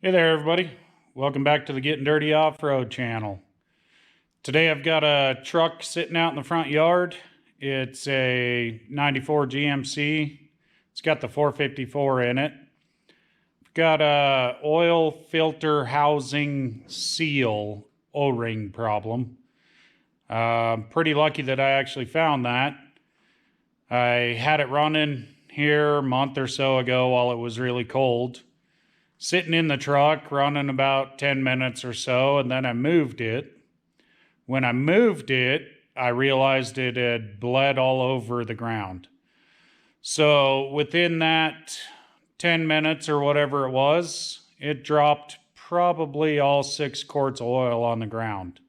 Hey there, everybody. Welcome back to the Getting Dirty Off-Road channel. Today I've got a truck sitting out in the front yard. It's a 94 GMC. It's got the 454 in it. Got a oil filter housing seal O-ring problem. Pretty lucky that I actually found that. I had it running here a month or so ago while it was really cold. Sitting in the truck, running about 10 minutes or so, and then I moved it. When I moved it, I realized it had bled all over the ground. So within that 10 minutes or whatever it was, it dropped probably all 6 quarts of oil on the ground.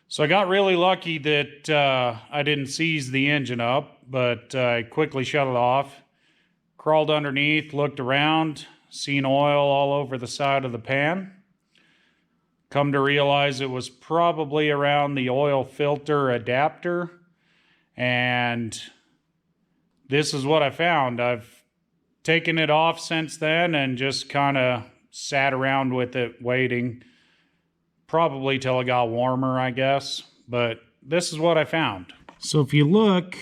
So I got really lucky that I didn't seize the engine up, but I quickly shut it off, crawled underneath, looked around, seen oil all over the side of the pan. Come to realize it was probably around the oil filter adapter. And this is what I found. I've taken it off since then and just kind of sat around with it waiting. Probably till it got warmer, I guess. But this is what I found. So if you look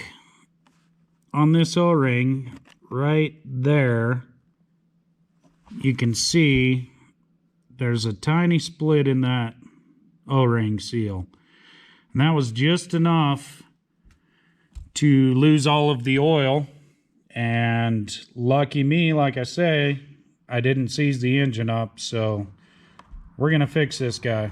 on this O-ring right there, you can see there's a tiny split in that O-ring seal. And that was just enough to lose all of the oil. And lucky me, like I say, I didn't seize the engine up. So we're going to fix this guy.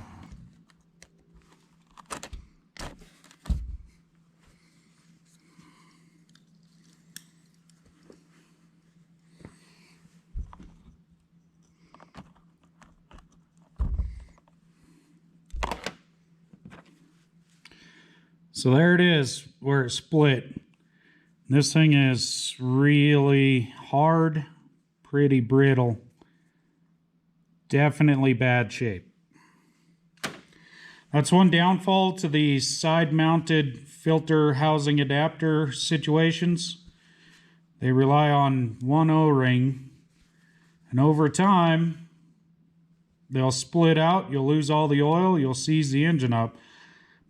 So there it is, where it split. This thing is really hard, pretty brittle. Definitely bad shape. That's one downfall to the side-mounted filter housing adapter situations. They rely on one O-ring, and over time, they'll split out, you'll lose all the oil, you'll seize the engine up.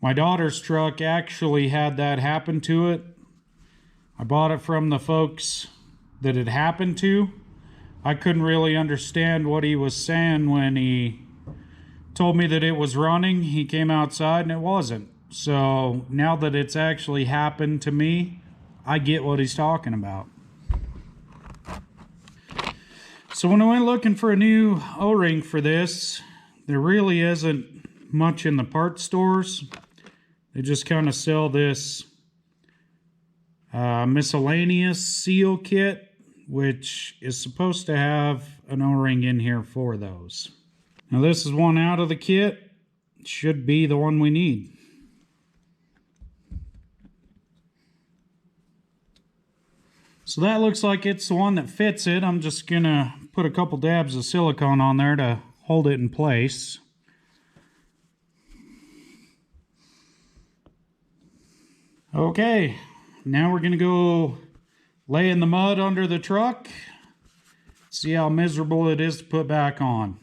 My daughter's truck actually had that happen to it. I bought it from the folks that it happened to. I couldn't really understand what he was saying when he told me that it was running. He came outside and it wasn't. So now that it's actually happened to me, I get what he's talking about. So when I went looking for a new O-ring for this, there really isn't much in the parts stores. They just kind of sell this miscellaneous seal kit, which is supposed to have an O-ring in here for those. Now this is one out of the kit. It should be the one we need. So that looks like it's the one that fits it. I'm just gonna put a couple dabs of silicone on there to hold it in place. Okay, now we're gonna go lay in the mud under the truck, see how miserable it is to put back on.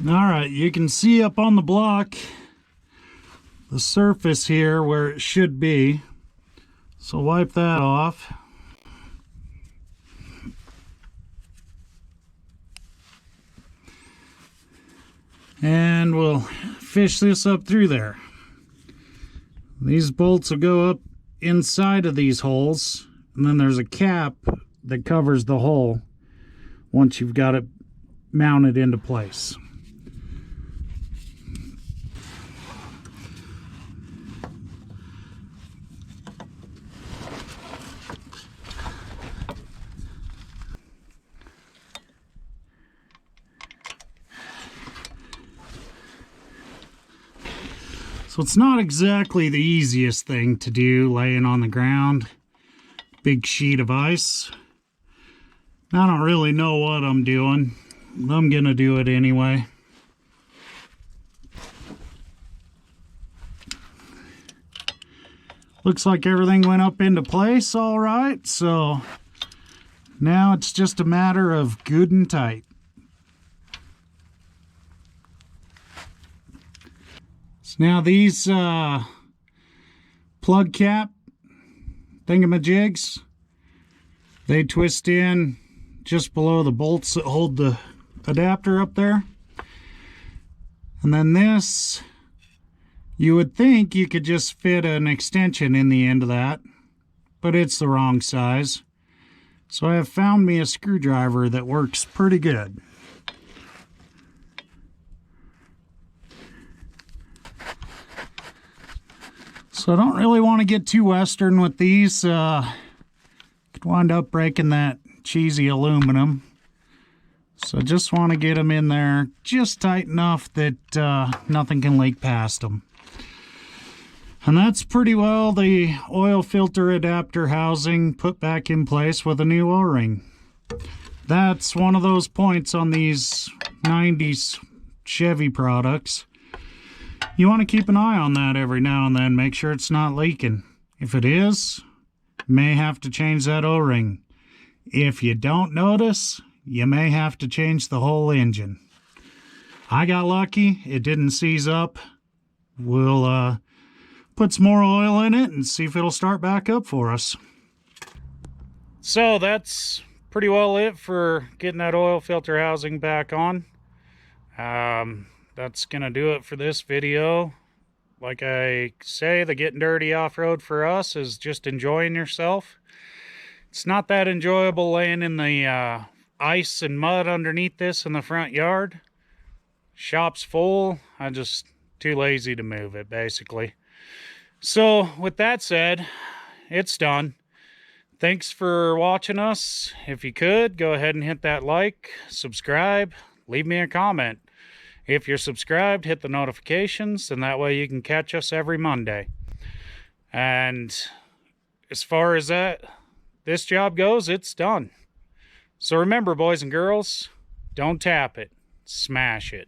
Alright, you can see up on the block the surface here where it should be. So wipe that off. And we'll fish this up through there. These bolts will go up inside of these holes, and then there's a cap that covers the hole once you've got it mounted into place. So it's not exactly the easiest thing to do, laying on the ground. Big sheet of ice. I don't really know what I'm doing. I'm gonna do it anyway. Looks like everything went up into place all right, so Now it's just a matter of good and tight. So now these plug cap thingamajigs, they twist in just below the bolts that hold the adapter up there. And then this, you would think you could just fit an extension in the end of that, but it's the wrong size. So I have found me a screwdriver that works pretty good. So I don't really want to get too Western with these. Could wind up breaking that cheesy aluminum. So just want to get them in there just tight enough that nothing can leak past them. And that's pretty well the oil filter adapter housing put back in place with a new O-ring. That's one of those points on these 90s Chevy products. You want to keep an eye on that every now and then, make sure it's not leaking. If it is, you may have to change that O-ring. If you don't notice, you may have to change the whole engine. I got lucky, it didn't seize up. We'll put some more oil in it and see if it'll start back up for us. So that's pretty well it for getting that oil filter housing back on. That's gonna do it for this video. Like I say, the Getting Dirty Off-Road for us is just enjoying yourself. It's not that enjoyable laying in the ice and mud underneath this in the front yard. Shop's full. I'm just too lazy to move it, basically. So with that said, it's done. Thanks for watching us. If you could, go ahead and hit that like, subscribe, leave me a comment. If you're subscribed, hit the notifications, and that way you can catch us every Monday. And as far as this job goes, it's done. So remember, boys and girls, don't tap it, smash it.